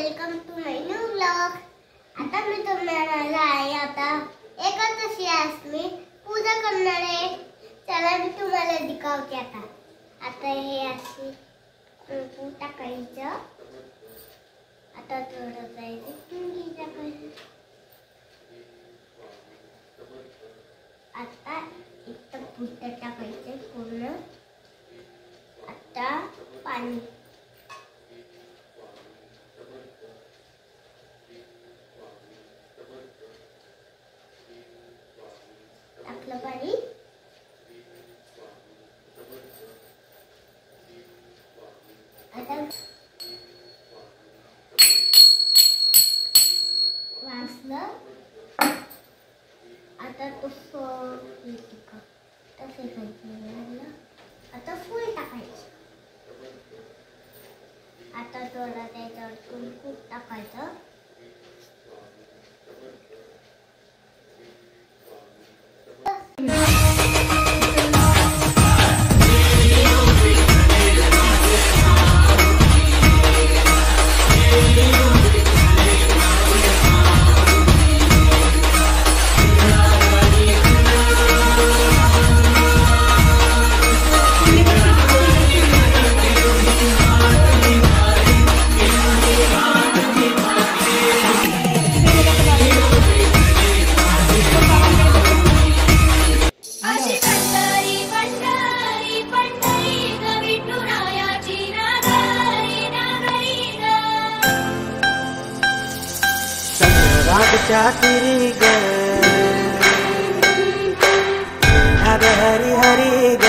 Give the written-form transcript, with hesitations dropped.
Welcome to my new vlog. आता मी तुम्हाला आहे आता एकादशी आज मी पूजा करणार आहे। चला मी तुम्हाला दिखावते आता हे अशी कुंकू टाकायचं। आता थोडं जायचं कुंकू टाकायचं। आता इथं पुढे टाकायचं पूर्ण। आता पाणी टाकलं पाणी। आता वाजलं। आता तो तसे करायचं। आता फूल टाकायचं। आता थोडा त्याच्यावर कुंकू टाकायचं। चाकरी ग हरी हरी ग